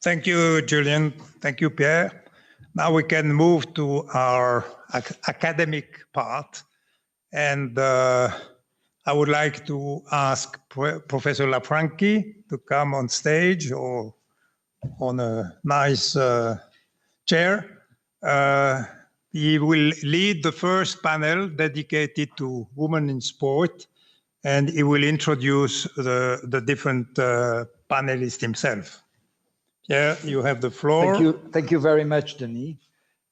Thank you, Julian. Thank you, Pierre. Now we can move to our academic part. And I would like to ask Professor Lafranchi to come on stage or on a nice chair. He will lead the first panel dedicated to women in sport, and he will introduce the different panelists himself. Yeah, you have the floor. Thank you very much, Denis.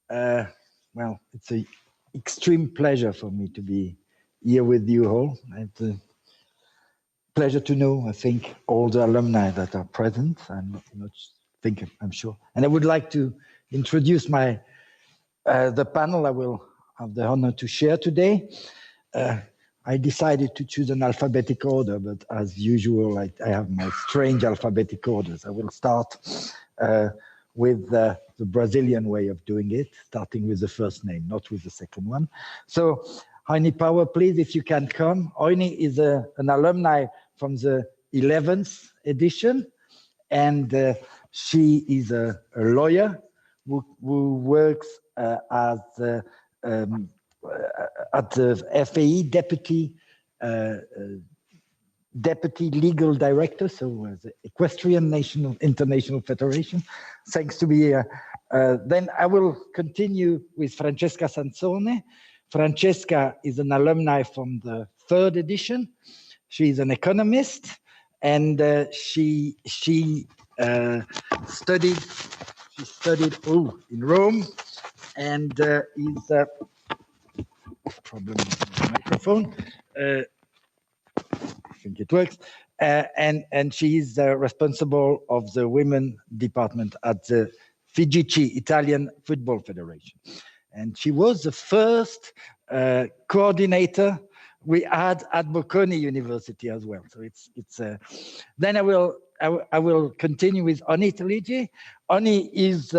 Well, it's an extreme pleasure for me to be here with you all. It's a pleasure to know, I think, all the alumni that are present. I'm sure. And I would like to introduce the panel I will have the honor to share today. I decided to choose an alphabetic order, but as usual, I have my strange alphabetic orders. I will start with the Brazilian way of doing it, starting with the first name, not with the second one. So, Heini Power, please, if you can come. Heini is an alumni from the 11th edition, and she is a lawyer who works at the FAE deputy legal director, so the Equestrian International Federation. Thanks to be here. Then I will continue with Francesca Sansone. Francesca is an alumni from the 3rd edition. She's an economist, and she studied in Rome, and is problem with the microphone. I think it works. And she is responsible of the women department at the FIGC, Italian Football Federation. And she was the first coordinator we had at Bocconi University as well. So it's then I will continue with Oni Taligi. Oni is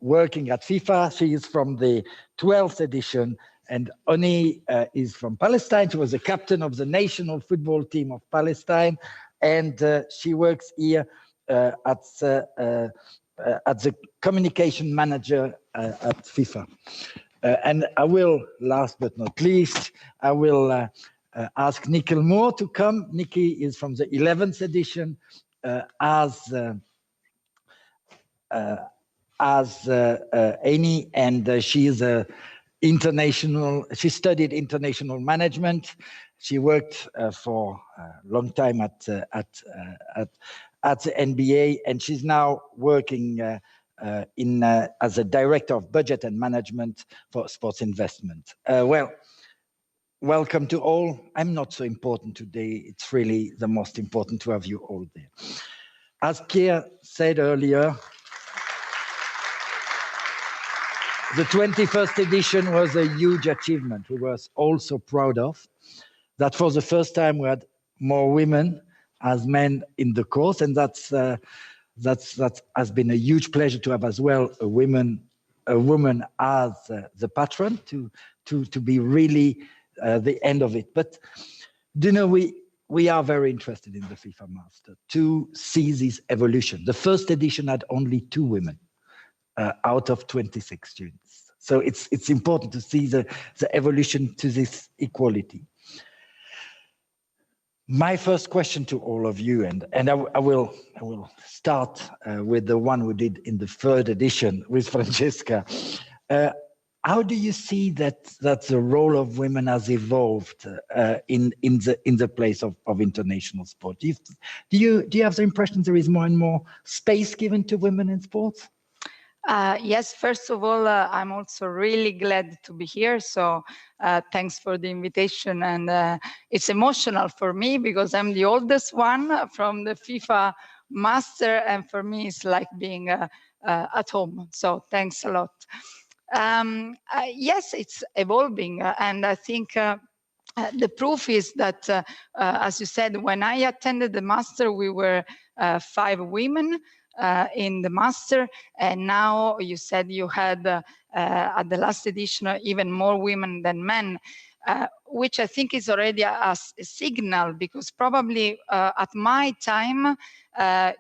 working at FIFA. She is from the 12th edition, and Oni is from Palestine. She was the captain of the national football team of Palestine, and she works here at the communication manager at FIFA. And I will, last but not least, I will ask Nicole Moore to come. Nikki is from the 11th edition as Amy, and she is she studied international management. She worked for a long time at the NBA, and she's now working as a director of budget and management for sports investment. Well, welcome to all. I'm not so important today. It's really the most important to have you all there. As Pierre said earlier, the 21st edition was a huge achievement. We were also proud of that. For the first time, we had more women as men in the course, and that has been a huge pleasure to have as well a woman as the patron to be really the end of it. But you know, we are very interested in the FIFA Master to see this evolution. The first edition had only 2 women out of 26 students. So it's important to see the evolution to this equality. My first question to all of you, and I will start with the one who did in the 3rd edition with Francesca. How do you see that the role of women has evolved in the place of international sport? Do you have the impression there is more and more space given to women in sports? Yes, first of all, I'm also really glad to be here. So thanks for the invitation. And it's emotional for me because I'm the oldest one from the FIFA Master. And for me, it's like being at home. So thanks a lot. Yes, it's evolving. And I think the proof is that, as you said, when I attended the Master, we were 5 women. In the Master, and now you said you had at the last edition even more women than men. which I think is already a signal, because probably at my time,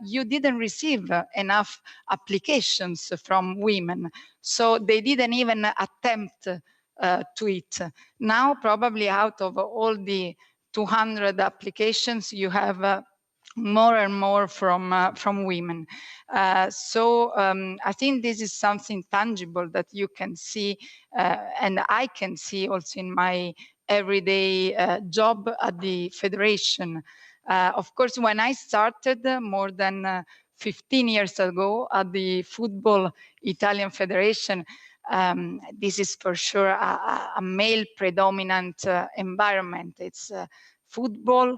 you didn't receive enough applications from women. So they didn't even attempt to it. Now, probably out of all the 200 applications, you have more and more from women. So I think this is something tangible that you can see, and I can see also in my everyday job at the Federation. Of course, when I started more than 15 years ago at the Football Italian Federation, this is for sure a male predominant environment. It's football.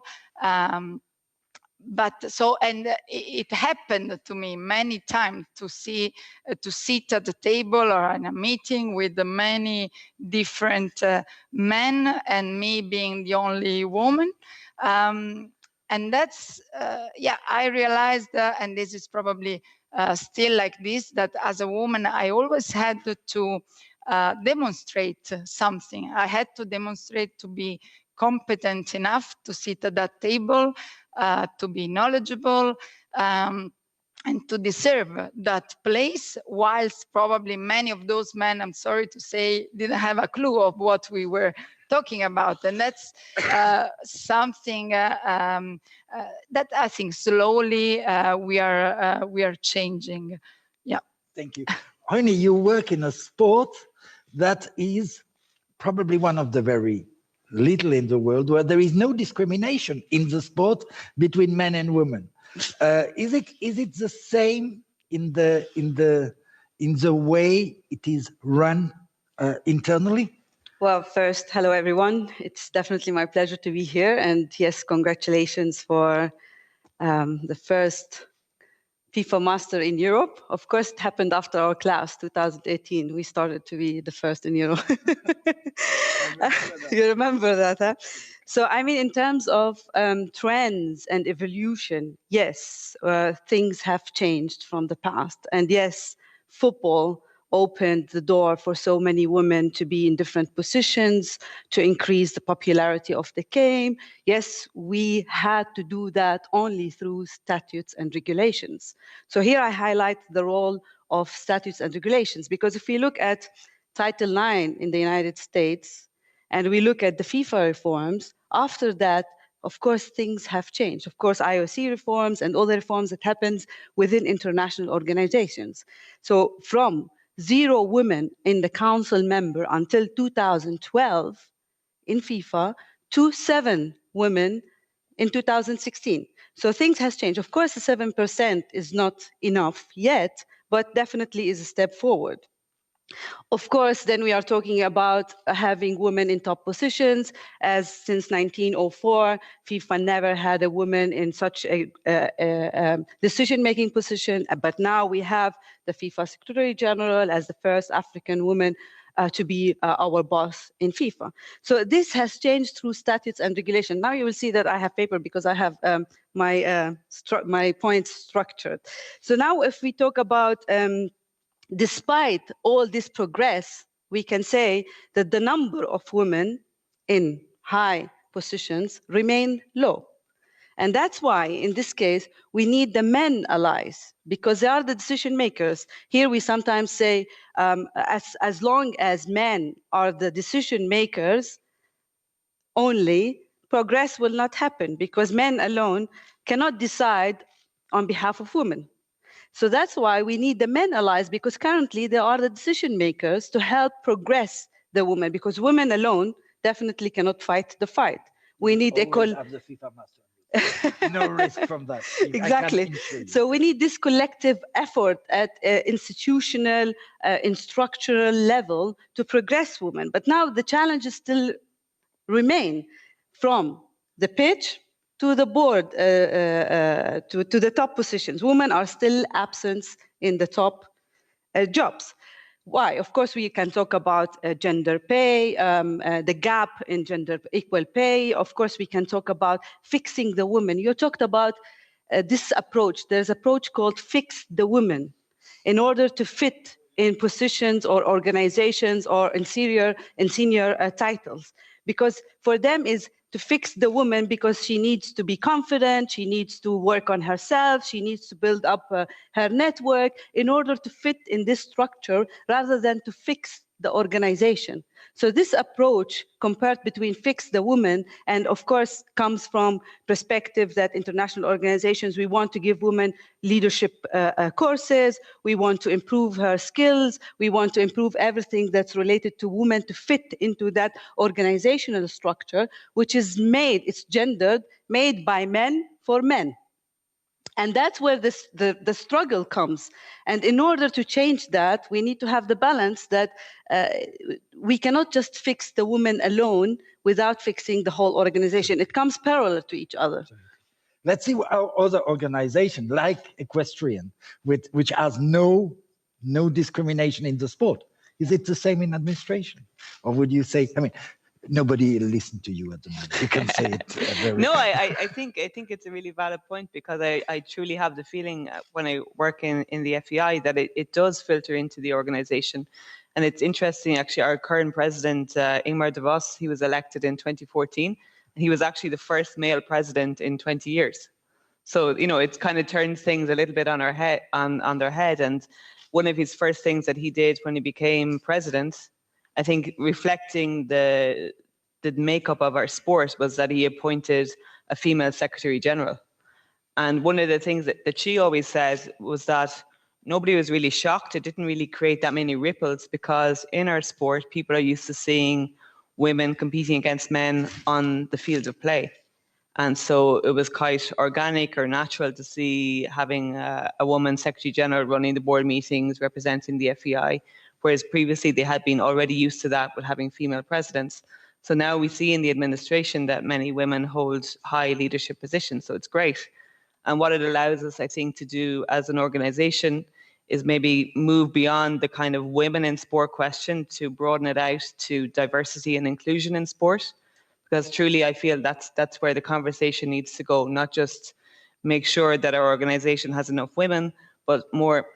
But so, and it happened to me many times to see, to sit at the table or in a meeting with many different men, and me being the only woman. And that's, yeah, I realized, and this is probably still like this, that as a woman, I always had to demonstrate something. I had to demonstrate to be competent enough to sit at that table, to be knowledgeable, and to deserve that place, whilst probably many of those men, I'm sorry to say, didn't have a clue of what we were talking about. And that's something that I think slowly we are changing. Yeah. Thank you. Heini, you work in a sport that is probably one of the very little in the world where there is no discrimination in the sport between men and women. Is it the same in the way it is run internally? Well, first, hello everyone. It's definitely my pleasure to be here, and yes, congratulations for the first FIFA Master in Europe. Of course, it happened after our class, 2018. We started to be the first in Europe. You remember that, huh? So, I mean, in terms of trends and evolution, yes, things have changed from the past. And yes, football opened the door for so many women to be in different positions, to increase the popularity of the game. Yes, we had to do that only through statutes and regulations. So here I highlight the role of statutes and regulations, because if we look at Title IX in the United States, and we look at the FIFA reforms, after that, of course, things have changed. Of course, IOC reforms and all the reforms that happens within international organizations. So from 0 women in the council member until 2012 in FIFA to 7 women in 2016. So things has changed. Of course, the 7% is not enough yet, but definitely is a step forward. Of course, then we are talking about having women in top positions, as since 1904, FIFA never had a woman in such a decision-making position, but now we have the FIFA Secretary General as the first African woman to be our boss in FIFA. So this has changed through statutes and regulation. Now you will see that I have paper because I have my points structured. So now if we talk about despite all this progress, we can say that the number of women in high positions remain low. And that's why, in this case, we need the men allies, because they are the decision makers. Here we sometimes say, as long as men are the decision makers only, progress will not happen, because men alone cannot decide on behalf of women. So that's why we need the men allies, because currently they are the decision makers to help progress the women, because women alone definitely cannot fight the fight. We need equal. Have the FIFA master. No risk from that. Exactly. So we need this collective effort at institutional, in structural level to progress women. But now the challenges still remain, from the pitch to the board, to the top positions. Women are still absent in the top jobs. Why? Of course, we can talk about gender pay, the gap in gender equal pay. Of course, we can talk about fixing the women. You talked about this approach. There's an approach called fix the women, in order to fit in positions or organizations or in senior titles. because for them is to fix the woman because she needs to be confident, she needs to work on herself, she needs to build up her network in order to fit in this structure rather than to fix the organization. So this approach compared between fix the woman and of course comes from perspective that international organizations, we want to give women leadership courses, we want to improve her skills, we want to improve everything that's related to women to fit into that organizational structure, which is made, it's gendered, made by men for men. And that's where the struggle comes. And in order to change that, we need to have the balance that we cannot just fix the woman alone without fixing the whole organization. It comes parallel to each other. Let's see how other organizations like Equestrian, which has no discrimination in the sport. Is it the same in administration? Or would you say, I mean, nobody listened to you at the moment. You can say it very No, I think it's a really valid point, because I truly have the feeling when I work in the FEI that it does filter into the organization. And it's interesting, actually, our current president, Ingmar de Vos, he was elected in 2014. And he was actually the first male president in 20 years. So, you know, it kind of turns things a little bit on their head. And one of his first things that he did when he became president, I think reflecting the makeup of our sport, was that he appointed a female secretary general. And one of the things that she always said was that nobody was really shocked. It didn't really create that many ripples, because in our sport, people are used to seeing women competing against men on the field of play. And so it was quite organic or natural to see having a woman secretary general running the board meetings, representing the FEI, whereas previously they had been already used to that with having female presidents. So now we see in the administration that many women hold high leadership positions, so it's great. And what it allows us, I think, to do as an organization is maybe move beyond the kind of women in sport question to broaden it out to diversity and inclusion in sport. Because truly, I feel that's where the conversation needs to go, not just make sure that our organization has enough women, but more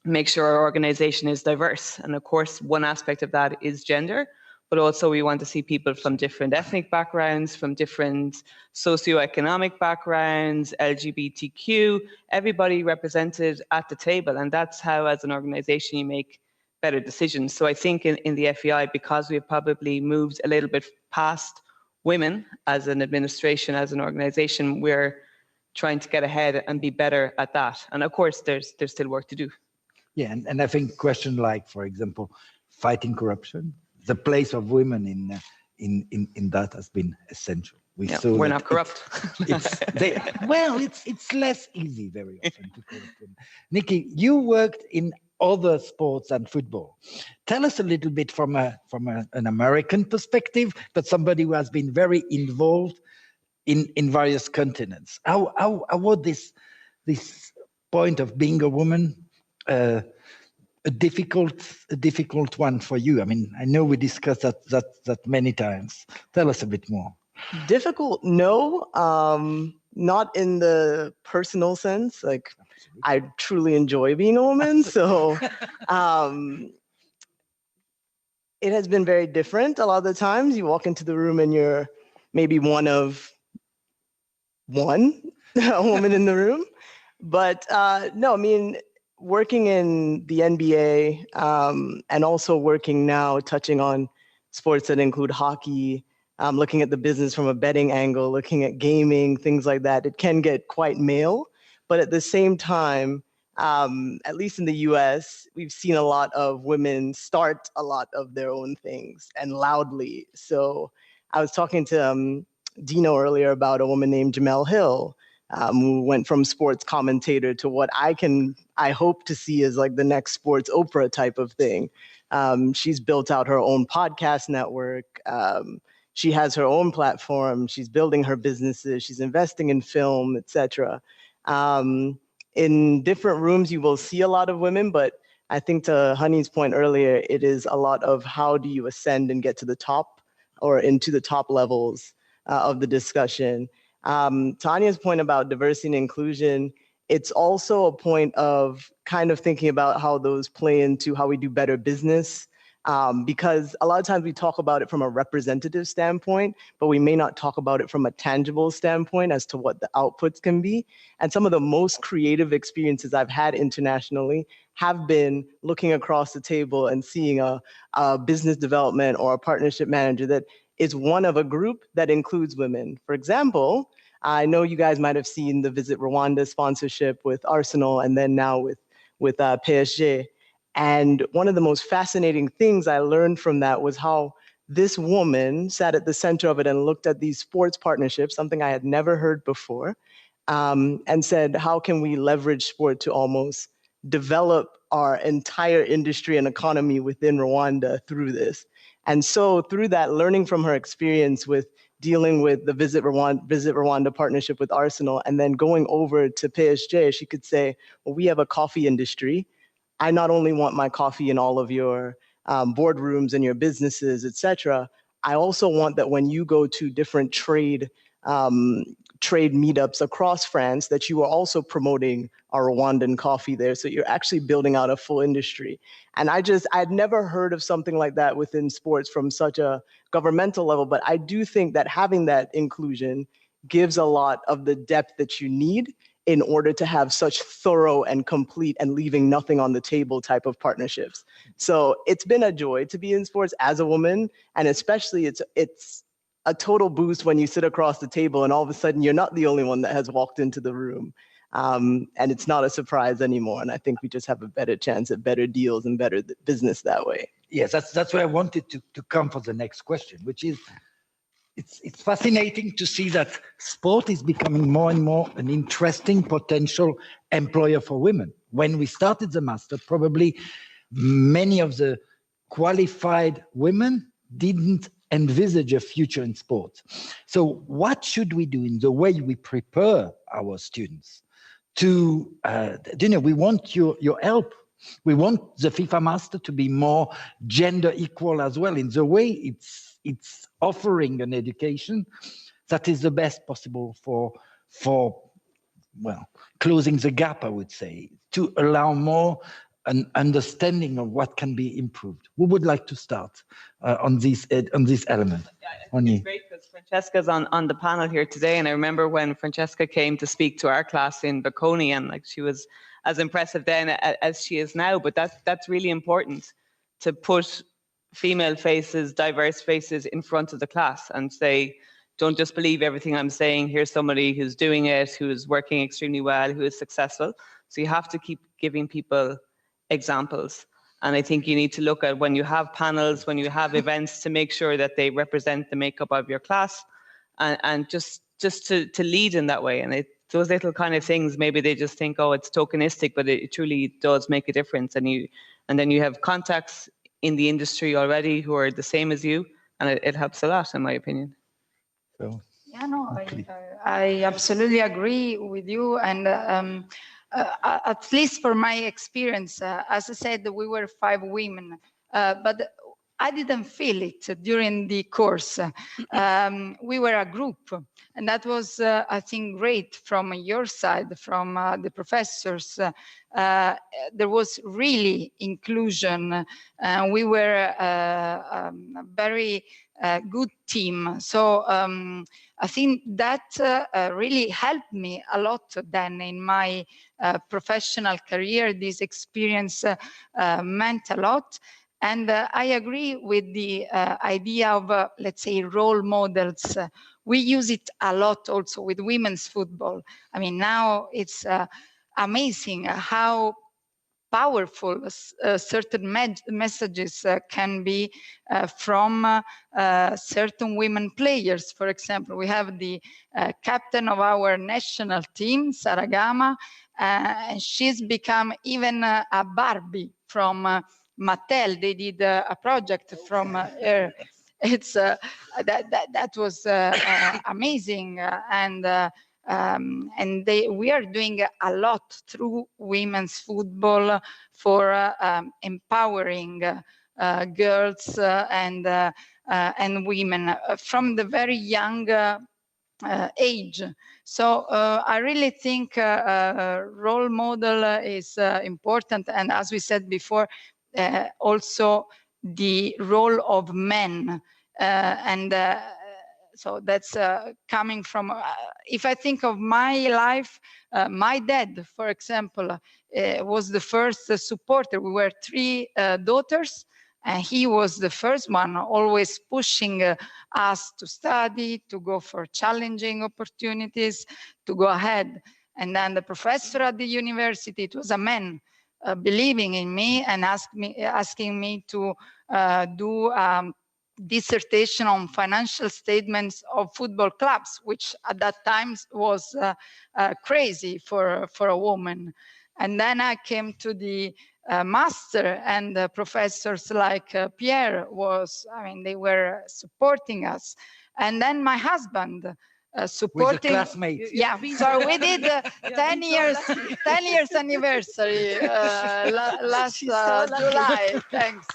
make sure our organization is diverse. And of course, one aspect of that is gender, but also we want to see people from different ethnic backgrounds, from different socioeconomic backgrounds, LGBTQ, everybody represented at the table. And that's how, as an organization, you make better decisions. So I think in the FEI, because we've probably moved a little bit past women as an administration, as an organization, we're trying to get ahead and be better at that. And of course, there's still work to do. Yeah, and I think question like, for example, fighting corruption, the place of women in that has been essential. We're not corrupt. It's less easy very often to corrupt women. Nikki, you worked in other sports than football. Tell us a little bit from an American perspective, but somebody who has been very involved in various continents. How would this point of being a woman a difficult one for you? I mean, I know we discussed that many times. Tell us a bit more. Difficult? No, not in the personal sense. Like, I truly enjoy being a woman, so it has been very different. A lot of the times you walk into the room and you're maybe one of one woman in the room. But no, I mean, working in the NBA and also working now, touching on sports that include hockey, looking at the business from a betting angle, looking at gaming, things like that, it can get quite male. But at the same time, at least in the US, we've seen a lot of women start a lot of their own things, and loudly. So I was talking to Dino earlier about a woman named Jamel Hill, who went from sports commentator to what I hope to see as like the next sports Oprah type of thing. She's built out her own podcast network. She has her own platform. She's building her businesses. She's investing in film, etc. In different rooms, you will see a lot of women, but I think to Honey's point earlier, it is a lot of how do you ascend and get to the top or into the top levels of the discussion. Tanya's point about diversity and inclusion, it's also a point of kind of thinking about how those play into how we do better business, because a lot of times we talk about it from a representative standpoint, but we may not talk about it from a tangible standpoint as to what the outputs can be. And some of the most creative experiences I've had internationally have been looking across the table and seeing a business development or a partnership manager that is one of a group that includes women. For example, I know you guys might have seen the Visit Rwanda sponsorship with Arsenal and then now with PSG. And one of the most fascinating things I learned from that was how this woman sat at the center of it and looked at these sports partnerships, something I had never heard before, and said, how can we leverage sport to almost develop our entire industry and economy within Rwanda through this? And so through that, learning from her experience with dealing with the Visit Rwanda partnership with Arsenal, and then going over to PSG, she could say, well, we have a coffee industry. I not only want my coffee in all of your boardrooms and your businesses, et cetera, I also want that when you go to different trade meetups across France, that you are also promoting our Rwandan coffee there. So you're actually building out a full industry. And I'd never heard of something like that within sports from such a governmental level, but I do think that having that inclusion gives a lot of the depth that you need in order to have such thorough and complete and leaving nothing on the table type of partnerships. So it's been a joy to be in sports as a woman, and especially it's a total boost when you sit across the table and all of a sudden you're not the only one that has walked into the room. And it's not a surprise anymore. And I think we just have a better chance at better deals and better business that way. Yes, that's where I wanted to come for the next question, which is, it's fascinating to see that sport is becoming more and more an interesting potential employer for women. When we started the master, probably many of the qualified women didn't envisage a future in sports. So what should we do in the way we prepare our students to, we want your help. We want the FIFA master to be more gender equal as well, in the way it's offering an education that is the best possible for closing the gap, I would say, to allow more an understanding of what can be improved. Who would like to start on this element? Yeah, I think it's great because Francesca's on the panel here today, and I remember when Francesca came to speak to our class in Bocconi, and like she was as impressive then as she is now. But that's really important, to put female faces, diverse faces in front of the class and say, don't just believe everything I'm saying. Here's somebody who's doing it, who is working extremely well, who is successful. So you have to keep giving people examples. And I think you need to look at, when you have panels, when you have events, to make sure that they represent the makeup of your class, and just to lead in that way. And those little kind of things, maybe they just think, oh, it's tokenistic, but it truly does make a difference. And then you have contacts in the industry already who are the same as you, and it helps a lot, in my opinion. So, yeah, no, I absolutely agree with you. And at least for my experience, as I said, we were 5 women, but I didn't feel it during the course. We were a group, and that was, I think, great from your side, from the professors. There was really inclusion. We were a very good team. So I think that really helped me a lot then in my professional career. This experience meant a lot. And I agree with the idea of, let's say, role models. We use it a lot also with women's football. I mean, now it's amazing how powerful certain messages can be from certain women players. For example, we have the captain of our national team, Saragama, and she's become even a Barbie from Mattel. They did a project from her. It's that was amazing, and we are doing a lot through women's football for empowering girls and women from the very young age. So I really think role model is important, and as we said before, also the role of men. So that's coming from, if I think of my life, my dad, for example, was the first supporter. We were 3 daughters, and he was the first one always pushing us to study, to go for challenging opportunities, to go ahead. And then the professor at the university, it was a man, believing in me and asking me to do dissertation on financial statements of football clubs, which at that time was crazy for a woman. And then I came to the master, and professors like Pierre they were supporting us. And then my husband supporting. With a classmate. Yeah, so we did 10 years anniversary last July. Thanks.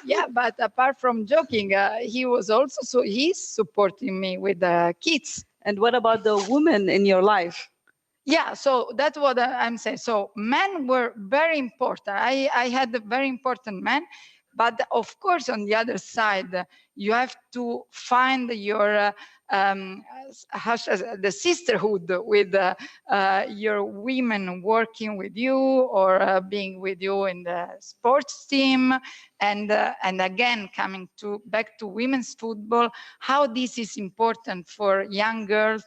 Yeah, but apart from joking, he was also he's supporting me with the kids. And what about the women in your life? Yeah, so that's what I'm saying. So men were very important. I had a very important men, but of course, on the other side, you have to find your the sisterhood with your women working with you or being with you in the sports team. And again, coming back to women's football, how this is important for young girls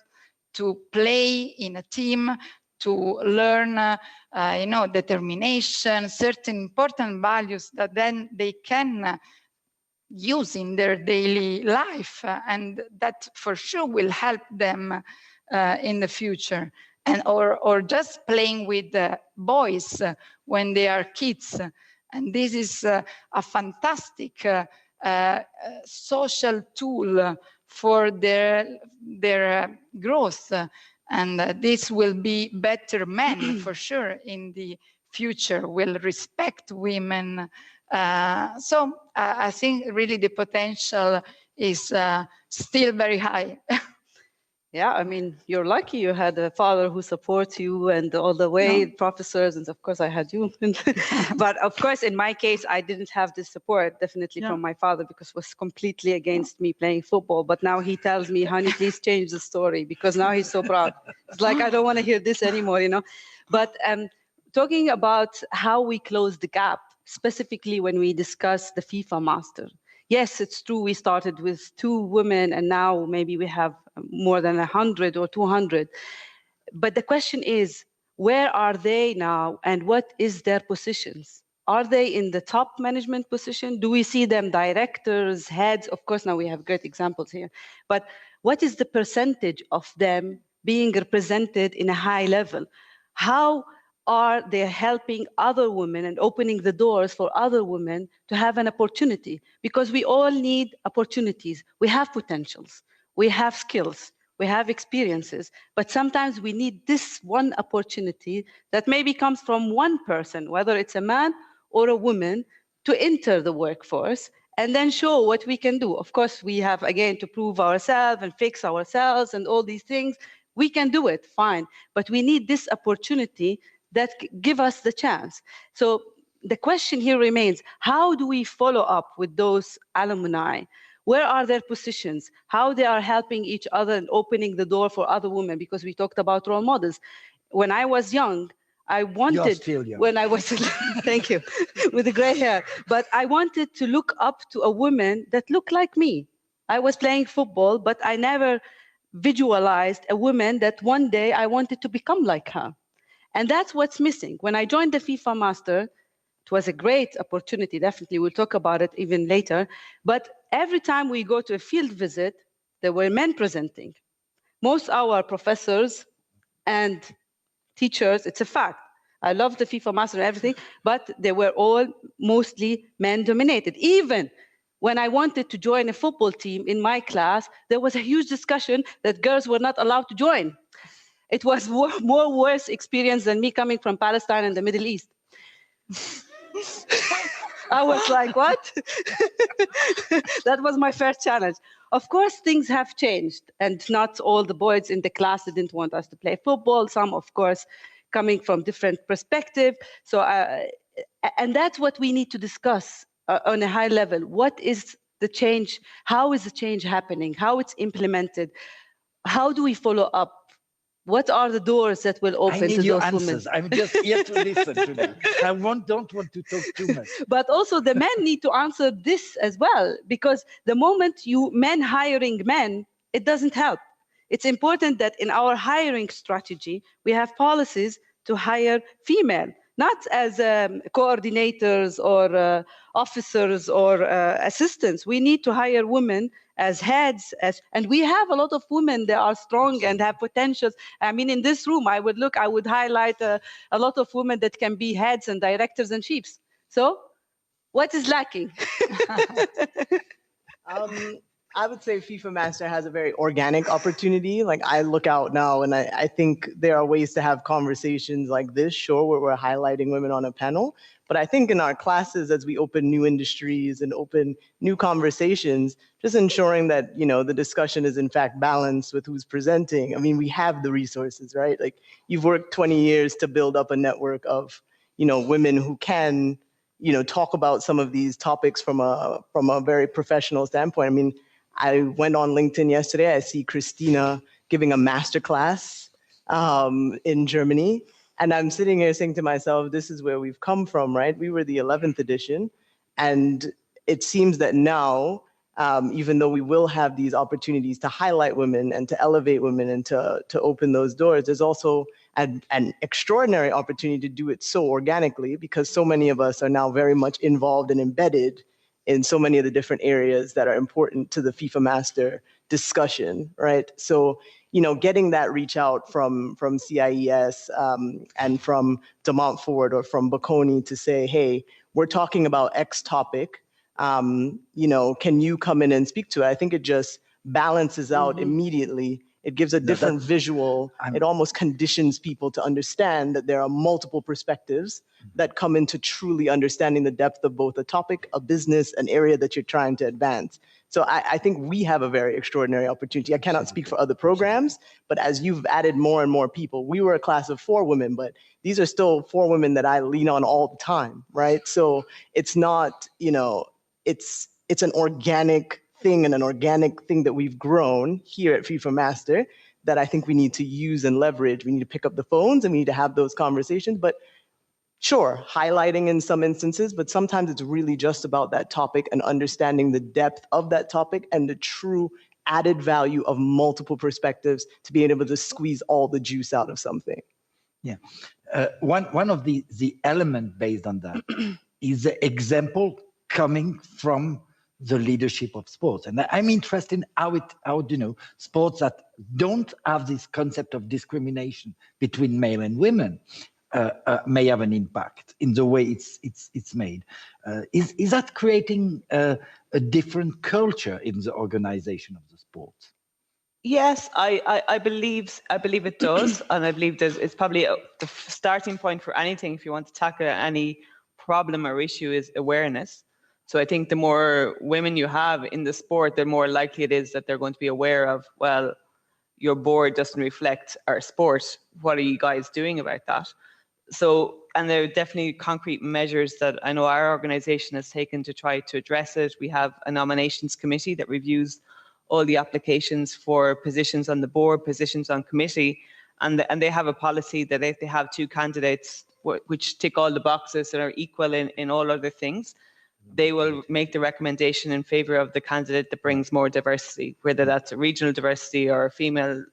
to play in a team, to learn, determination, certain important values that then they can use in their daily life, and that for sure will help them in the future. And or just playing with the boys when they are kids, and this is a fantastic social tool for their growth, and this will be better men for sure in the future, will respect women. So I think really the potential is still very high. Yeah, I mean, you're lucky you had a father who supports you and all the way, professors, and of course I had you. But of course, in my case, I didn't have this support, definitely from my father, because he was completely against me playing football. But now he tells me, honey, please change the story, because now he's so proud. It's like, I don't want to hear this anymore, you know. But talking about how we close the gap, specifically when we discuss the FIFA Master. Yes, it's true, we started with 2 women, and now maybe we have more than 100 or 200. But the question is, where are they now, and what is their positions? Are they in the top management position? Do we see them directors, heads? Of course, now we have great examples here. But what is the percentage of them being represented in a high level? How are they helping other women and opening the doors for other women to have an opportunity? Because we all need opportunities. We have potentials, we have skills, we have experiences, but sometimes we need this one opportunity that maybe comes from one person, whether it's a man or a woman, to enter the workforce and then show what we can do. Of course, we have, again, to prove ourselves and fix ourselves and all these things. We can do it, fine, but we need this opportunity that give us the chance. So the question here remains, how do we follow up with those alumni? Where are their positions? How they are helping each other and opening the door for other women? Because we talked about role models. When I was young, I wanted, You're still young. when I was, thank you, with the gray hair, but I wanted to look up to a woman that looked like me. I was playing football, but I never visualized a woman that one day I wanted to become like her. And that's what's missing. When I joined the FIFA Master, it was a great opportunity, definitely. We'll talk about it even later. But every time we go to a field visit, there were men presenting. Most our professors and teachers, it's a fact. I love the FIFA Master and everything, but they were all mostly men-dominated. Even when I wanted to join a football team in my class, there was a huge discussion that girls were not allowed to join. It was more worse experience than me coming from Palestine and the Middle East. I was like, what? That was my first challenge. Of course, things have changed, and not all the boys in the class didn't want us to play football. Some, of course, coming from different perspective. So and that's what we need to discuss on a high level. What is the change? How is the change happening? How it's implemented? How do we follow up? What are the doors that will open I need to your those answers. women? I'm just here to listen today. I don't want to talk too much. But also the men need to answer this as well, because the moment men hiring men, it doesn't help. It's important that in our hiring strategy, we have policies to hire female, not as coordinators or officers or assistants. We need to hire women as heads, and we have a lot of women that are strong and have potentials. I mean, in this room, I would highlight a lot of women that can be heads and directors and chiefs. So what is lacking? I would say FIFA Master has a very organic opportunity. Like, I look out now and I think there are ways to have conversations like this, sure, where we're highlighting women on a panel. But I think in our classes, as we open new industries and open new conversations, just ensuring that, you know, the discussion is in fact balanced with who's presenting. I mean, we have the resources, right? Like, you've worked 20 years to build up a network of, you know, women who can, you know, talk about some of these topics from a very professional standpoint. I mean, I went on LinkedIn yesterday. I see Christina giving a masterclass in Germany. And I'm sitting here saying to myself, this is where we've come from, right? We were the 11th edition. And it seems that now, even though we will have these opportunities to highlight women and to elevate women and to open those doors, there's also an extraordinary opportunity to do it so organically, because so many of us are now very much involved and embedded in so many of the different areas that are important to the FIFA Master discussion, right? So, you know, getting that reach out from CIES and from De Montfort or from Bocconi to say, hey, we're talking about X topic, you know, can you come in and speak to it? I think it just balances out immediately. It gives a different visual. It almost conditions people to understand that there are multiple perspectives that come into truly understanding the depth of both a topic, a business, an area that you're trying to advance. So I think we have a very extraordinary opportunity. I cannot speak for other programs, but as you've added more and more people, we were a class of 4 women, but these are still 4 women that I lean on all the time, right? So it's not, you know, it's an organic thing and an organic thing that we've grown here at FIFA Master that I think we need to use and leverage. We need to pick up the phones and we need to have those conversations, but sure, highlighting in some instances, but sometimes it's really just about that topic and understanding the depth of that topic and the true added value of multiple perspectives to being able to squeeze all the juice out of something. Yeah, one of the element based on that is the example coming from the leadership of sports. And I'm interested in how you know, sports that don't have this concept of discrimination between male and women may have an impact in the way it's made. Is that creating a different culture in the organization of the sport? Yes, I believe it does, and I believe it's probably the starting point for anything. If you want to tackle any problem or issue, is awareness. So I think the more women you have in the sport, the more likely it is that they're going to be aware of, well, your board doesn't reflect our sport. What are you guys doing about that? So, and there are definitely concrete measures that I know our organization has taken to try to address it. We have a nominations committee that reviews all the applications for positions on the board, positions on committee, and they have a policy that if they have 2 candidates which tick all the boxes and are equal in all other things, they will make the recommendation in favor of the candidate that brings more diversity, whether that's regional diversity or female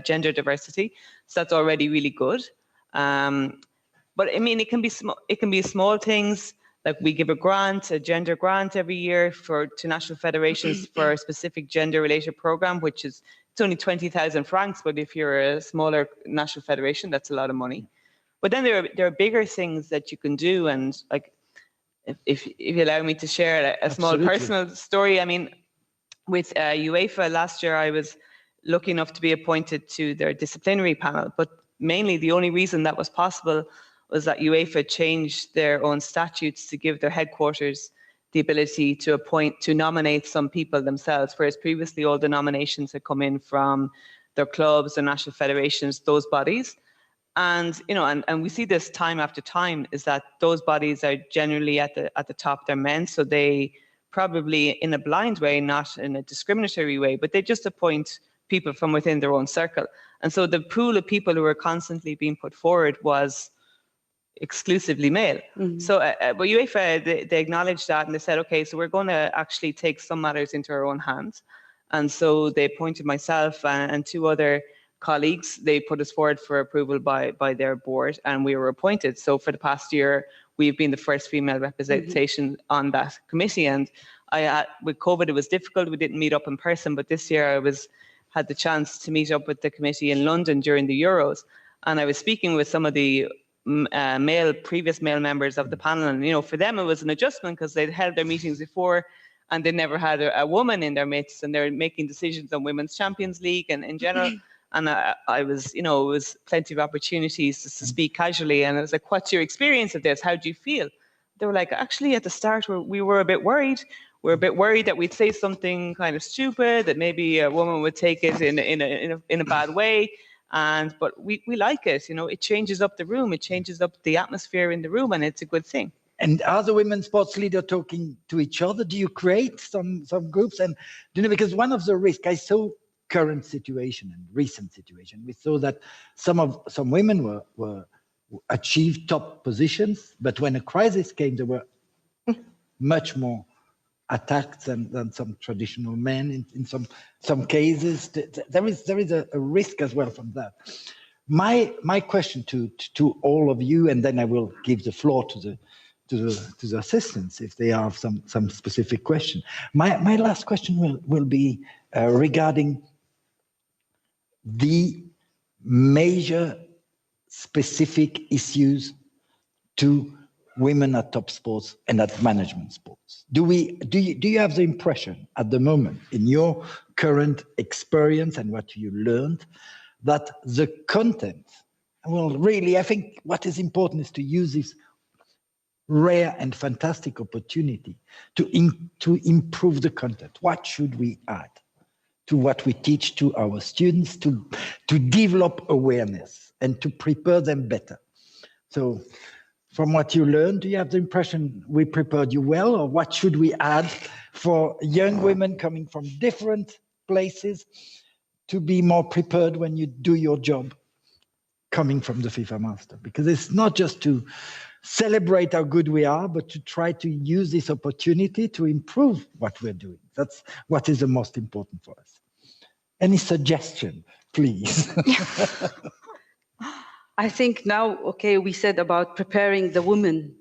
gender diversity. So that's already really good. But I mean, it can be small things, like we give a gender grant every year to national federations for a specific gender-related program, which is, it's only 20,000 francs, but if you're a smaller national federation, that's a lot of money. But then there are bigger things that you can do, and like, if you allow me to share a small personal story. I mean, with UEFA last year, I was lucky enough to be appointed to their disciplinary panel, but mainly the only reason that was possible was that UEFA changed their own statutes to give their headquarters the ability to nominate some people themselves, whereas previously all the nominations had come in from their clubs and national federations, those bodies. And and we see this time after time, is that those bodies are generally at the top. They're men, so they probably, in a blind way, not in a discriminatory way, but they just appoint people from within their own circle. And so the pool of people who were constantly being put forward was exclusively male. So but UEFA, they acknowledged that, and they said, okay, so we're going to actually take some matters into our own hands. And so they appointed myself and 2 other colleagues. They put us forward for approval by their board, and we were appointed. So for the past year, we've been the first female representation on that committee. And with COVID, it was difficult. We didn't meet up in person, but this year I had the chance to meet up with the committee in London during the Euros. And I was speaking with some of the previous male members of the panel. And, for them, it was an adjustment because they'd held their meetings before and they never had a woman in their midst, and they're making decisions on Women's Champions League and in general. And I was, it was plenty of opportunities to speak casually. And I was like, what's your experience of this? How do you feel? They were like, actually, at the start, we were a bit worried. We're a bit worried that we'd say something kind of stupid, that maybe a woman would take it in a bad way. But we like it. It changes up the room. It changes up the atmosphere in the room, and it's a good thing. And are the women sports leaders talking to each other? Do you create some groups? And because one of the risks I saw, current situation and recent situation, we saw that some women were achieved top positions, but when a crisis came, they were much more attacked than some traditional men in some cases. There is a risk as well from that. My question to all of you, and then I will give the floor to the assistants if they have some specific question. My last question will be regarding the major specific issues to women at top sports and at management sports. Do you have the impression at the moment, in your current experience and what you learned, that the content, well, really, I think what is important is to use this rare and fantastic opportunity to improve the content. What should we add to what we teach to our students to develop awareness and to prepare them better? So from what you learned, do you have the impression we prepared you well, or what should we add for young women coming from different places to be more prepared when you do your job coming from the FIFA Master? Because it's not just to celebrate how good we are, but to try to use this opportunity to improve what we're doing. That's what is the most important for us. Any suggestion, please? I think now, okay, we said about preparing the women.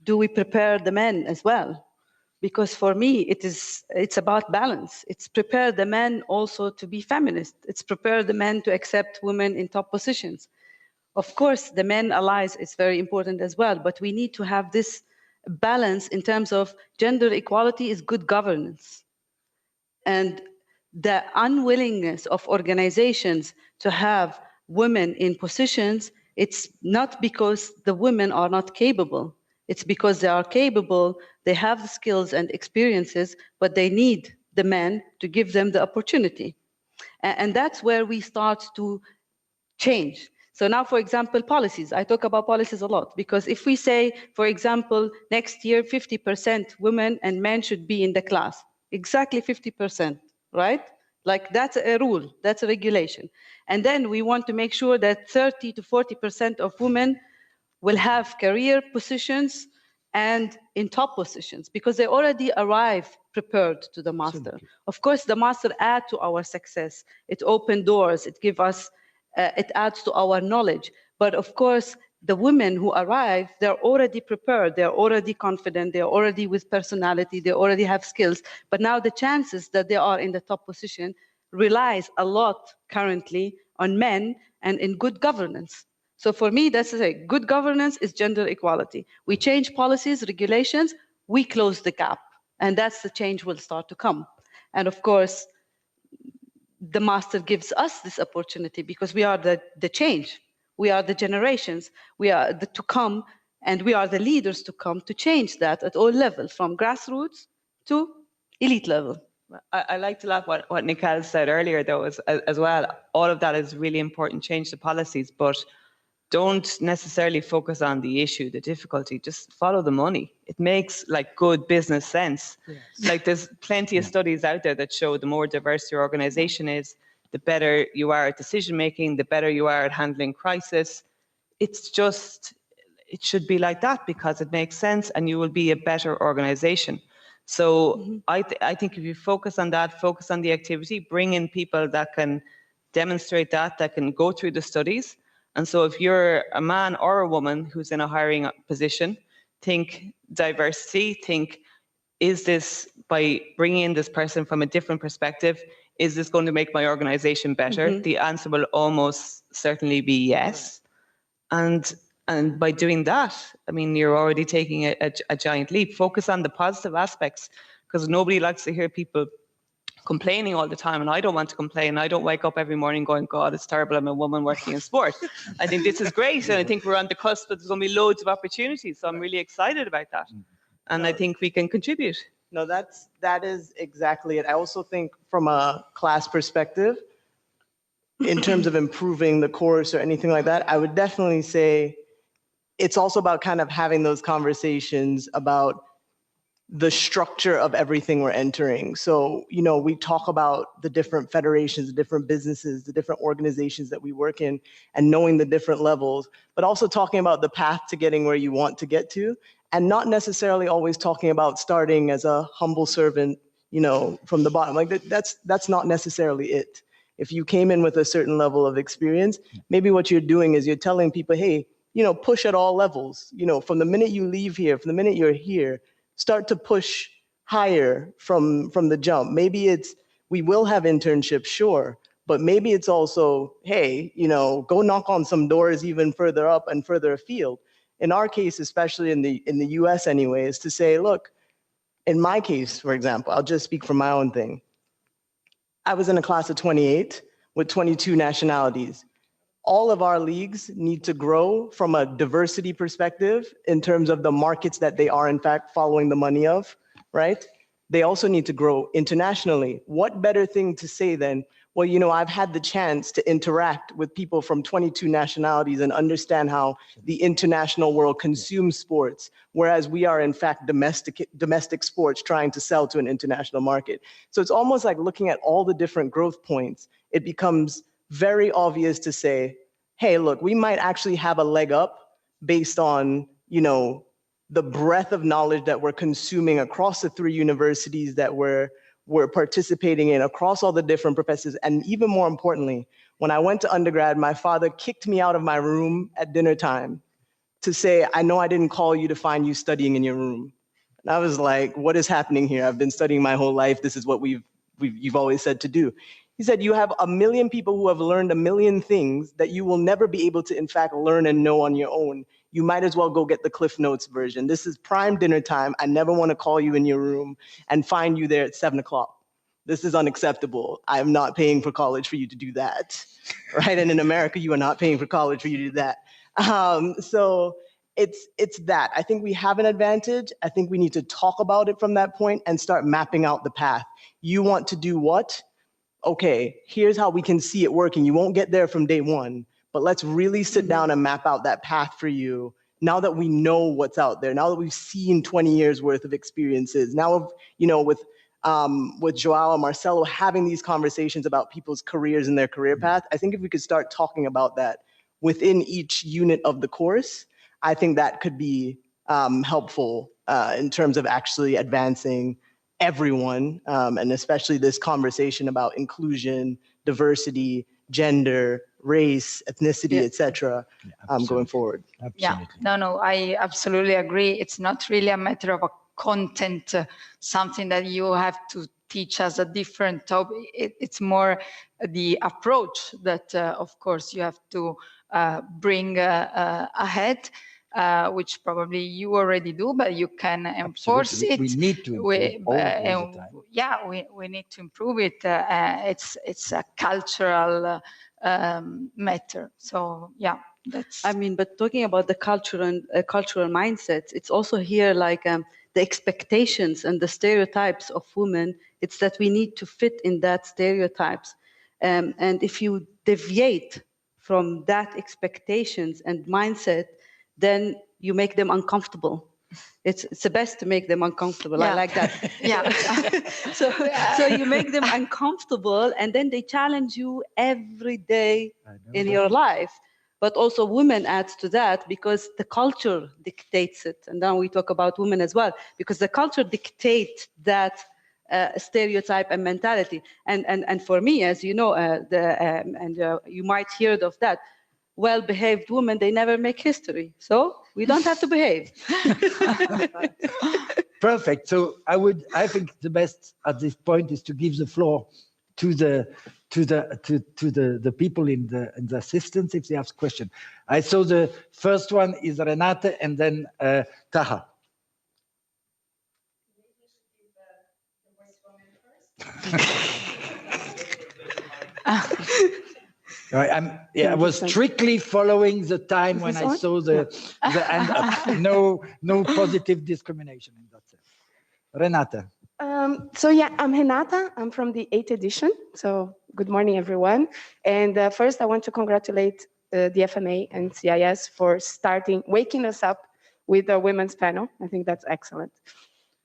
Do we prepare the men as well? Because for me, it's about balance. It's prepare the men also to be feminist. It's prepare the men to accept women in top positions. Of course, the men allies is very important as well, but we need to have this balance in terms of gender equality is good governance. And the unwillingness of organizations to have women in positions, it's not because the women are not capable. It's because they are capable, they have the skills and experiences, but they need the men to give them the opportunity. And that's where we start to change. So now, for example, policies. I talk about policies a lot, because if we say, for example, next year, 50% women and men should be in the class, exactly 50%, right? Like that's a rule, that's a regulation. And then we want to make sure that 30 to 40% of women will have career positions and in top positions, because they already arrive prepared to the master. Of course, the master adds to our success. It opens doors, it gives us, it adds to our knowledge. But of course, the women who arrive, they're already prepared, they're already confident, they're already with personality, they already have skills. But now the chances that they are in the top position relies a lot currently on men and in good governance. So for me, that's to say, good governance is gender equality. We change policies, regulations, we close the gap. And that's the change will start to come. And of course, the master gives us this opportunity because we are the change. We are the generations. We are the to come, and we are the leaders to come to change that at all levels, from grassroots to elite level. I like to laugh what Nicole said earlier, though, as well. All of that is really important, change the policies, but don't necessarily focus on the issue, the difficulty, just follow the money. It makes like good business sense. Yes. Like there's plenty of studies out there that show the more diverse your organization is, the better you are at decision making, the better you are at handling crisis. It's just, it should be like that because it makes sense and you will be a better organization. So I think if you focus on that, focus on the activity, bring in people that can demonstrate that can go through the studies. And so if you're a man or a woman who's in a hiring position, think diversity, think, is this, by bringing in this person from a different perspective, is this going to make my organization better? The answer will almost certainly be yes. And by doing that, I mean, you're already taking a giant leap. Focus on the positive aspects, because nobody likes to hear people complaining all the time, and I don't want to complain. I don't wake up every morning going, God, it's terrible, I'm a woman working in sport. I think this is great, and I think we're on the cusp that there's going to be loads of opportunities, so I'm really excited about that. And I think we can contribute. No, that is exactly it. I also think from a class perspective, in terms of improving the course or anything like that, I would definitely say it's also about kind of having those conversations about the structure of everything we're entering. So, you know, we talk about the different federations, the different businesses, the different organizations that we work in, and knowing the different levels, but also talking about the path to getting where you want to get to, and not necessarily always talking about starting as a humble servant, you know, from the bottom. Like that's not necessarily it. If you came in with a certain level of experience, maybe what you're doing is you're telling people, hey, you know, push at all levels. You know, from the minute you leave here, from the minute you're here, start to push higher from the jump. Maybe it's, we will have internships, sure, but maybe it's also, hey, you know, go knock on some doors even further up and further afield. In our case, especially in the US anyway, is to say, look, in my case, for example, I'll just speak from my own thing. I was in a class of 28 with 22 nationalities. All of our leagues need to grow from a diversity perspective in terms of the markets that they are in fact following the money of, right? They also need to grow internationally. What better thing to say than, well, you know, I've had the chance to interact with people from 22 nationalities and understand how the international world consumes sports, whereas we are in fact domestic sports trying to sell to an international market. So it's almost like looking at all the different growth points. It becomes very obvious to say, hey, look, we might actually have a leg up based on, you know, the breadth of knowledge that we're consuming across the 3 universities that we're participating in, across all the different professors. And even more importantly, when I went to undergrad, my father kicked me out of my room at dinner time to say, I know I didn't call you to find you studying in your room. And I was like, what is happening here? I've been studying my whole life. This is what you've always said to do. He said, you have 1 million people who have learned 1 million things that you will never be able to, in fact, learn and know on your own. You might as well go get the Cliff Notes version. This is prime dinner time. I never want to call you in your room and find you there at 7 o'clock. This is unacceptable. I am not paying for college for you to do that, right? And in America, you are not paying for college for you to do that. So it's that. I think we have an advantage. I think we need to talk about it from that point and start mapping out the path. You want to do what? Okay, here's how we can see it working. You won't get there from day one, but let's really sit down and map out that path for you. Now that we know what's out there, now that we've seen 20 years worth of experiences, now, you know, with Joao and Marcelo having these conversations about people's careers and their career path, I think if we could start talking about that within each unit of the course, I think that could be helpful in terms of actually advancing everyone, and especially this conversation about inclusion, diversity, gender, race, ethnicity, etc. Going forward. Absolutely. Yeah, no, I absolutely agree. It's not really a matter of a content, something that you have to teach as a different topic. It's more the approach that, of course, you have to bring ahead. Which probably you already do, but you can enforce it. We need to improve all the time. Yeah, we need to improve it. It's a cultural matter. So yeah, that's. I mean, but talking about the culture and cultural mindsets, it's also here like the expectations and the stereotypes of women. It's that we need to fit in that stereotypes, and if you deviate from that expectations and mindset, then you make them uncomfortable. It's the best to make them uncomfortable. Yeah. I like that. Yeah. So you make them uncomfortable, and then they challenge you every day in your life. But also women adds to that because the culture dictates it. And now we talk about women as well, because the culture dictates that stereotype and mentality. And for me, as you know, you might hear of that, well-behaved women, they never make history. So we don't have to behave. Perfect. So I think the best at this point is to give the floor to the people in the assistance if they have questions. I saw the first one is Renate and then Taha. I was strictly following the time when I saw the hand up. No positive discrimination in that sense. Renate. So yeah, I'm Renata. I'm from the 8th edition. So good morning, everyone. And first, I want to congratulate the FMA and CIS for waking us up with a women's panel. I think that's excellent.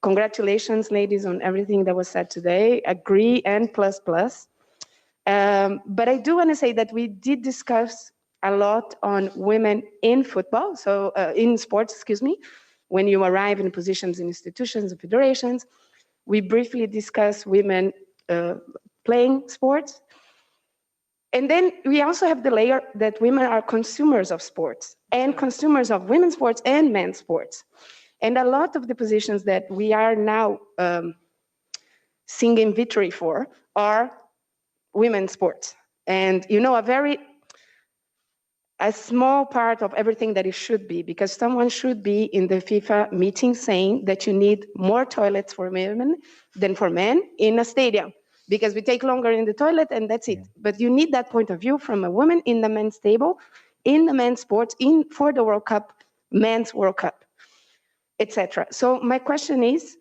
Congratulations, ladies, on everything that was said today. Agree and plus. But I do want to say that we did discuss a lot on women in football, so in sports, excuse me, when you arrive in positions in institutions and federations. We briefly discussed women playing sports. And then we also have the layer that women are consumers of sports and consumers of women's sports and men's sports. And a lot of the positions that we are now singing victory for are women's sports. And you know, a small part of everything that it should be, because someone should be in the FIFA meeting saying that you need more toilets for women than for men in a stadium, because we take longer in the toilet and that's it. But you need that point of view from a woman in the men's table, in the men's sports, for the World Cup, men's World Cup, etc. So my question is,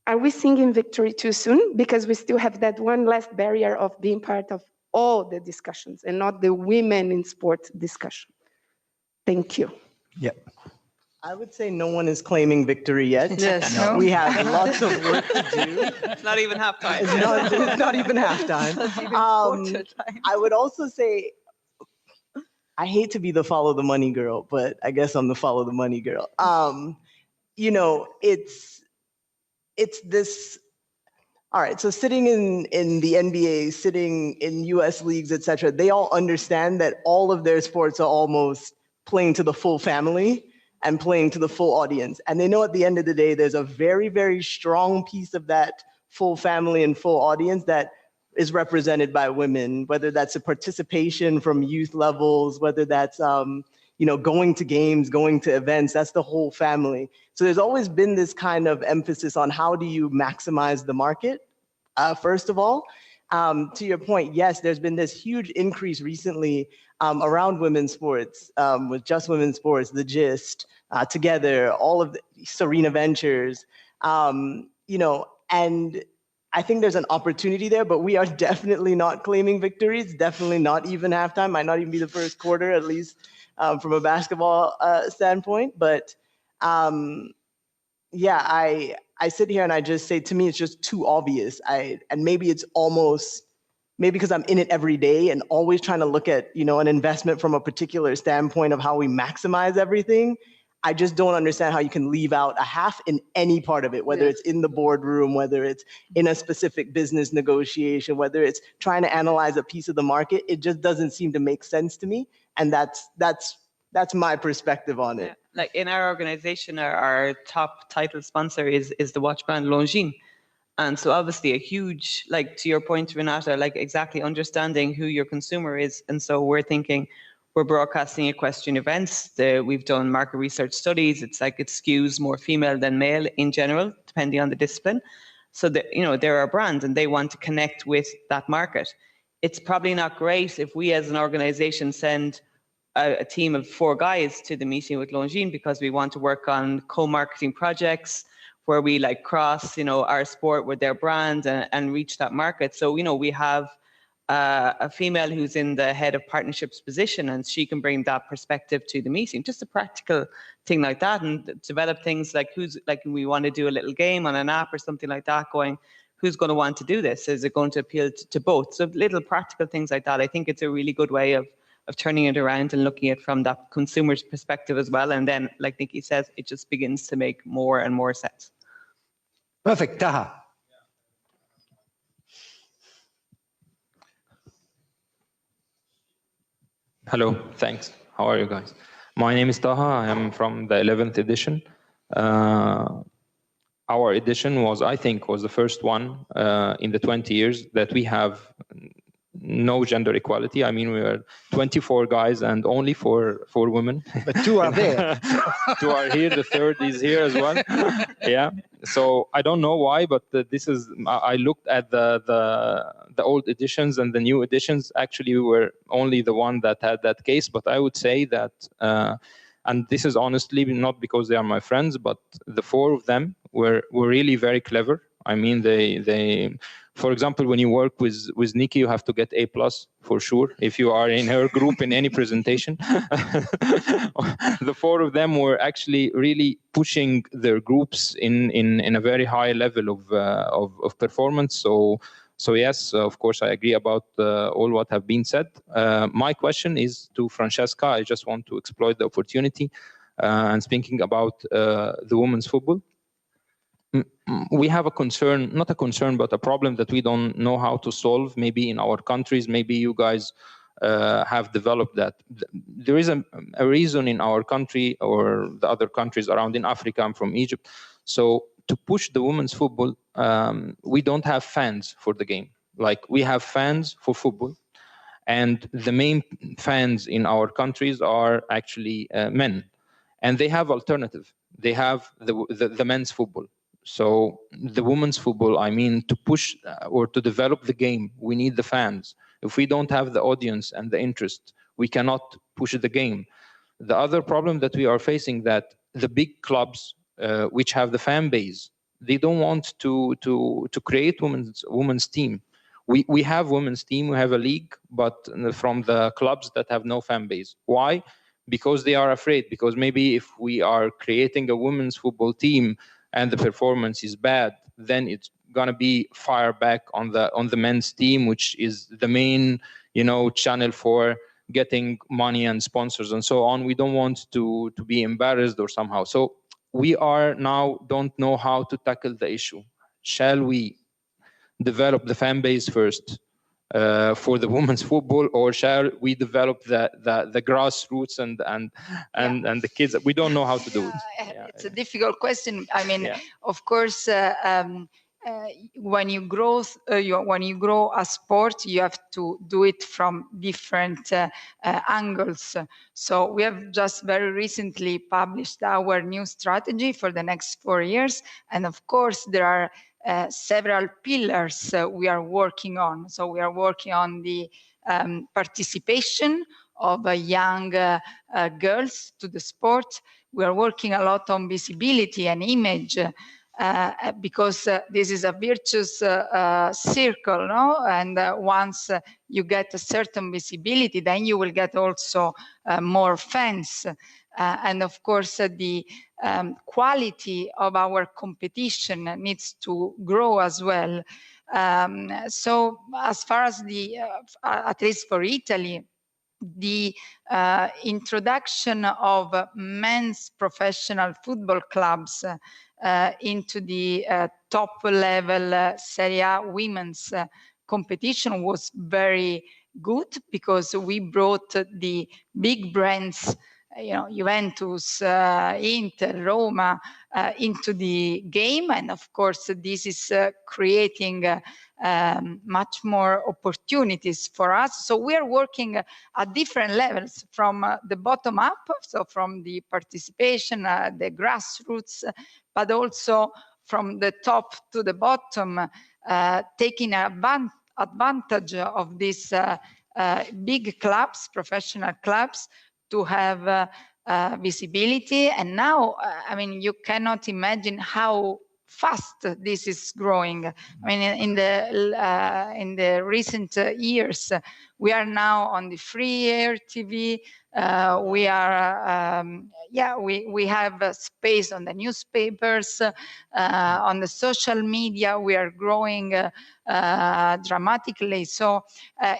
are we singing victory too soon? Because we still have that one last barrier of being part of all the discussions and not the women in sports discussion. Thank you. Yeah. I would say no one is claiming victory yet. Yes. No. We have lots of work to do. It's not even halftime. It's not even halftime. I would also say, I hate to be the follow the money girl, but I guess I'm the follow the money girl. You know, it's this. All right, so sitting in the NBA, sitting in US leagues, et cetera, they all understand that all of their sports are almost playing to the full family and playing to the full audience. And they know at the end of the day, there's a very, very strong piece of that full family and full audience that is represented by women, whether that's a participation from youth levels, whether that's you know, going to games, going to events, that's the whole family. So there's always been this kind of emphasis on how do you maximize the market, first of all. To your point, yes, there's been this huge increase recently around women's sports, with Just Women's Sports, The Gist, Together, all of the Serena Ventures, you know, and I think there's an opportunity there, but we are definitely not claiming victories, definitely not even halftime, might not even be the first quarter, at least from a basketball standpoint. But yeah, I sit here and I just say, to me, it's just too obvious. And maybe it's almost, maybe because I'm in it every day and always trying to look at, you know, an investment from a particular standpoint of how we maximize everything. I just don't understand how you can leave out a half in any part of it, whether it's in the boardroom, whether it's in a specific business negotiation, whether it's trying to analyze a piece of the market. It just doesn't seem to make sense to me. And that's my perspective on it. Yeah. Like in our organization, our top title sponsor is the watch brand Longines. And so obviously a huge, like to your point, Renata, like exactly understanding who your consumer is. And so we're thinking, we're broadcasting equestrian events. We've done market research studies. It's like it skews more female than male in general, depending on the discipline. So that, you know, they're a brand and they want to connect with that market. It's probably not great if we as an organization send a team of 4 guys to the meeting with Longines because we want to work on co-marketing projects where we like cross, you know, our sport with their brand and reach that market. So, you know, we have a female who's in the head of partnerships position, and she can bring that perspective to the meeting. Just a practical thing like that, and develop things like we want to do a little game on an app or something like that, going, who's going to want to do this? Is it going to appeal to both? So little practical things like that. I think it's a really good way of turning it around and looking at it from that consumer's perspective as well. And then, like Nikki says, it just begins to make more and more sense. Perfect. Taha. Hello, thanks. How are you guys? My name is Taha. I am from the 11th edition. Our edition was, I think, was the first one in the 20 years that we have no gender equality. I mean, we were 24 guys and only four women. But two are there. Two are here. The third is here as well. Yeah. So I don't know why, but this is. I looked at the old editions and the new editions. Actually, we were only the one that had that case. But I would say that, and this is honestly not because they are my friends, but the four of them were really very clever. I mean, they for example, when you work with Nikki, you have to get A+ for sure if you are in her group in any presentation. The four of them were actually really pushing their groups in a very high level of performance. So yes, of course, I agree about all what have been said. My question is to Francesca. I just want to exploit the opportunity and speaking about the women's football. We have a concern, not a concern, but a problem that we don't know how to solve. Maybe in our countries, maybe you guys have developed that. There is a reason in our country or the other countries around in Africa. I'm from Egypt. So to push the women's football, we don't have fans for the game. Like we have fans for football. And the main fans in our countries are actually men. And they have alternative. They have the men's football. So the women's football, I mean, to push or to develop the game, we need the fans. If we don't have the audience and the interest, we cannot push the game. The other problem that we are facing that the big clubs, which have the fan base, they don't want to create women's team. We have women's team, we have a league, but from the clubs that have no fan base. Why? Because they are afraid. Because maybe if we are creating a women's football team and the performance is bad, then it's gonna be fire back on the men's team, which is the main, channel for getting money and sponsors and so on. We don't want to be embarrassed or somehow. So we are now don't know how to tackle the issue. Shall we develop the fan base first for the women's football, or shall we develop the grassroots and the kids? We don't know how to do it. It's a difficult question. I mean, of course, when you grow a sport, you have to do it from different angles. So we have just very recently published our new strategy for the next 4 years, and of course there are several pillars we are working on. So we are working on the participation of young girls to the sport. We are working a lot on visibility and image because this is a virtuous circle, no? And once you get a certain visibility, then you will get also more fans. And of course, the quality of our competition needs to grow as well. So as far as at least for Italy, the introduction of men's professional football clubs into the top level Serie A women's competition was very good, because we brought the big brands, Juventus, Inter, Roma, into the game. And of course, this is creating much more opportunities for us. So we are working at different levels, from the bottom up, so from the participation, the grassroots, but also from the top to the bottom, taking advantage of these big clubs, professional clubs, to have visibility. And now, I mean, you cannot imagine how fast this is growing. I mean, in the recent years, we are now on the free air TV. We are, we have space on the newspapers, on the social media. We are growing dramatically. So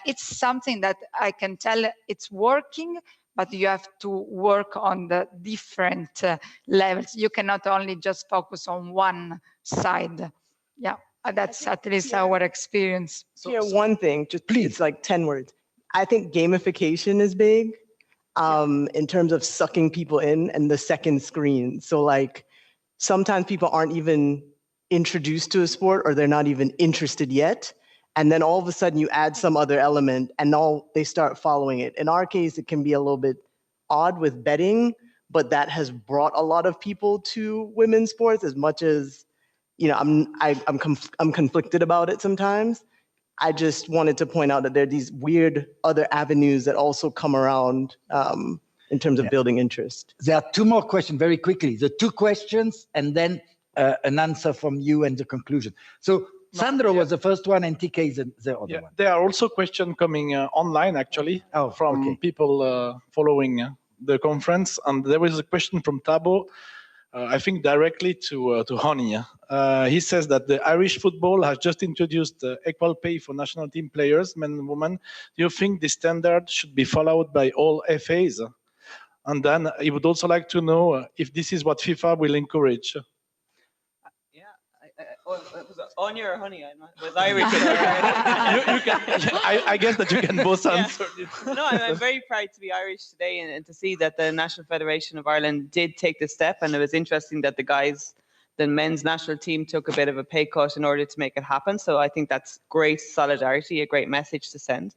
it's something that I can tell it's working, but you have to work on the different levels. You cannot only just focus on one side. Yeah, that's at least our experience. One thing, just please, it's like 10 words. I think gamification is big in terms of sucking people in and the second screen. So like sometimes people aren't even introduced to a sport or they're not even interested yet. And then all of a sudden you add some other element and now they start following it. In our case, it can be a little bit odd with betting, but that has brought a lot of people to women's sports as much as, you know, I'm conflicted about it sometimes. I just wanted to point out that there are these weird other avenues that also come around in terms of building interest. There are two more questions very quickly. The two questions and then an answer from you and the conclusion. So Sandro was the first one and TK is the other one. There are also questions coming online, actually, from people following the conference. And there was a question from Tabo, I think directly to Honey. He says that the Irish football has just introduced equal pay for national team players, men and women. Do you think this standard should be followed by all FAs? And then he would also like to know if this is what FIFA will encourage. Anya or Honey? I was Irish. I guess that you can both answer. No, I'm very proud to be Irish today and to see that the National Federation of Ireland did take the step. And it was interesting that the men's national team took a bit of a pay cut in order to make it happen. So I think that's great solidarity, a great message to send.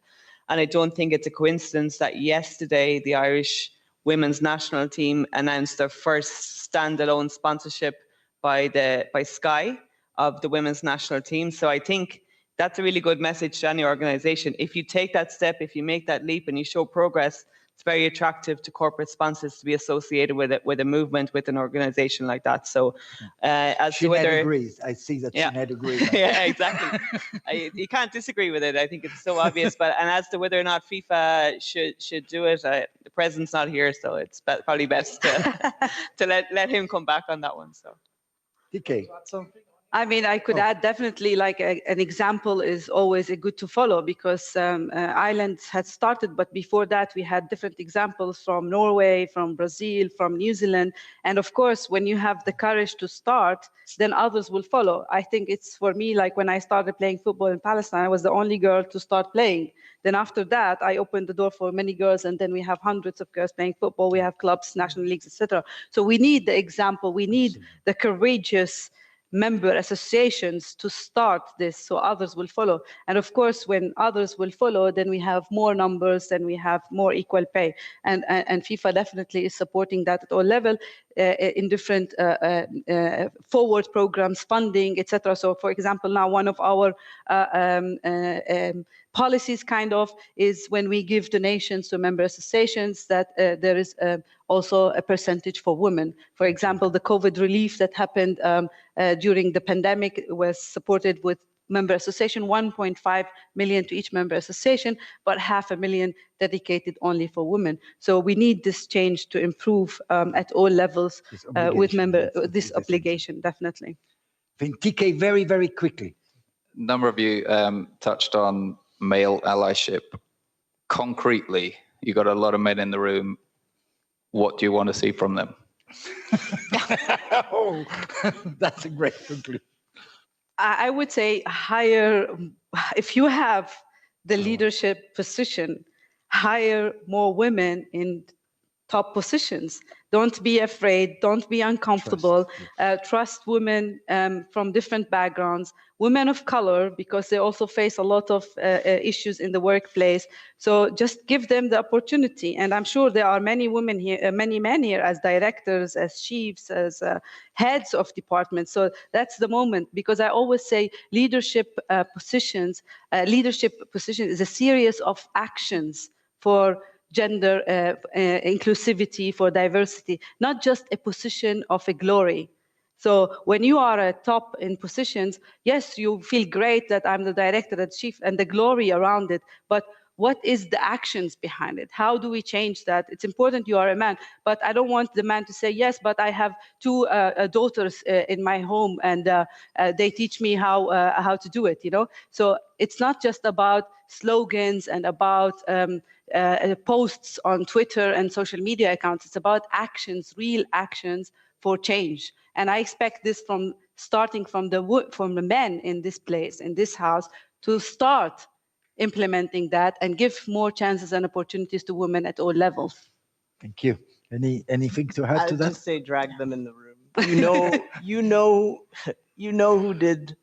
And I don't think it's a coincidence that yesterday the Irish women's national team announced their first standalone sponsorship by Sky of the women's national team. So I think that's a really good message to any organization. If you take that step, if you make that leap and you show progress, it's very attractive to corporate sponsors to be associated with a movement, with an organization like that. So as to whether... Sinead agrees. I see that Sinead agrees. Yeah, exactly. You can't disagree with it. I think it's so obvious. And as to whether or not FIFA should do it, the president's not here, so it's probably best to let him come back on that one. So. TK. I mean, I could add definitely like an example is always good to follow because Ireland had started, but before that we had different examples from Norway, from Brazil, from New Zealand. And of course, when you have the courage to start, then others will follow. I think it's for me, like when I started playing football in Palestine, I was the only girl to start playing. Then after that, I opened the door for many girls, and then we have hundreds of girls playing football. We have clubs, national leagues, etc. So we need the example. We need the courageous member associations to start this so others will follow. And of course, when others will follow, then we have more numbers, then we have more equal pay. And FIFA definitely is supporting that at all levels in different forward programs, funding, etc. So for example, now one of our policies kind of is when we give donations to member associations that there is also a percentage for women. For example, the COVID relief that happened during the pandemic was supported with member association, 1.5 million to each member association, but 500,000 dedicated only for women. So we need this change to improve at all levels with this obligation, definitely. I think TK, very, very quickly. A number of you touched on male allyship. Concretely, you got a lot of men in the room. What do you want to see from them? Oh, that's a great conclusion. I would say hire, if you have the leadership position, hire more women in top positions. Don't be afraid, don't be uncomfortable. Trust women from different backgrounds, women of color, because they also face a lot of issues in the workplace. So just give them the opportunity. And I'm sure there are many women here, many men here as directors, as chiefs, as heads of departments. So that's the moment, because I always say leadership position is a series of actions for gender inclusivity, for diversity, not just a position of a glory. So when you are a top in positions, yes, you feel great that I'm the director and chief and the glory around it, but what is the actions behind it? How do we change that? It's important you are a man, but I don't want the man to say, yes, but I have two daughters in my home and they teach me how to do it, you know? So it's not just about slogans and about posts on Twitter and social media accounts. It's about actions, real actions for change. And I expect this from starting from the men in this place, in this house, to start implementing that and give more chances and opportunities to women at all levels. Thank you. Anything to add to that? I'd just say drag them in the room. You know who did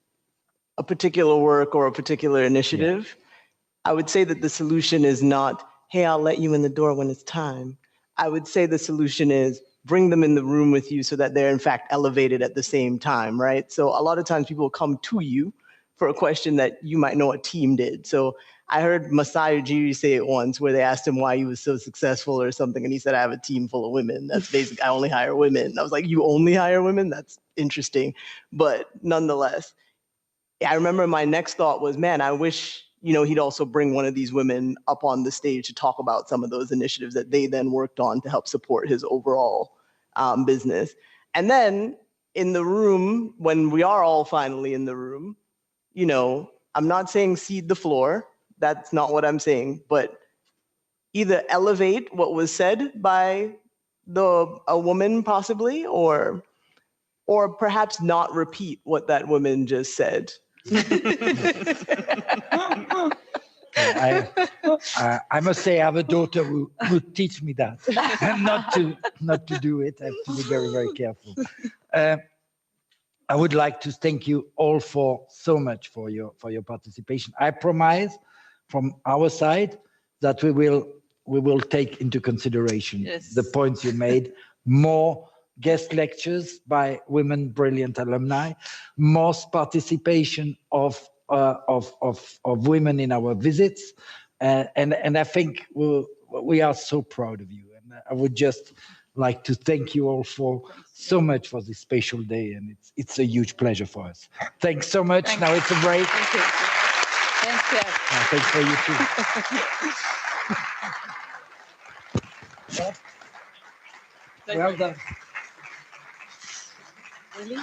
a particular work or a particular initiative. Yeah. I would say that the solution is not, hey, I'll let you in the door when it's time. I would say the solution is bring them in the room with you so that they're in fact elevated at the same time, right? So a lot of times people come to you for a question that you might know a team did. So I heard Masai Ujiri say it once where they asked him why he was so successful or something. And he said, I have a team full of women. That's basically, I only hire women. I was like, you only hire women? That's interesting. But nonetheless, I remember my next thought was, man, I wish, he'd also bring one of these women up on the stage to talk about some of those initiatives that they then worked on to help support his overall business. And then in the room, when we are all finally in the room, I'm not saying cede the floor. That's not what I'm saying, but either elevate what was said by a woman possibly, or perhaps not repeat what that woman just said. I must say I have a daughter who would teach me that, and not to do it. I have to be very, very careful. I would like to thank you all so much for your participation. I promise from our side that we will take into consideration the points you made, more guest lectures by women brilliant alumni, more participation of women in our visits, and I think we are so proud of you. And I would just like to thank you all so much for this special day, and it's a huge pleasure for us. Thanks so much. Now it's a break. Thank you. Thanks, Jeff. Thanks for you too. Well done. Really?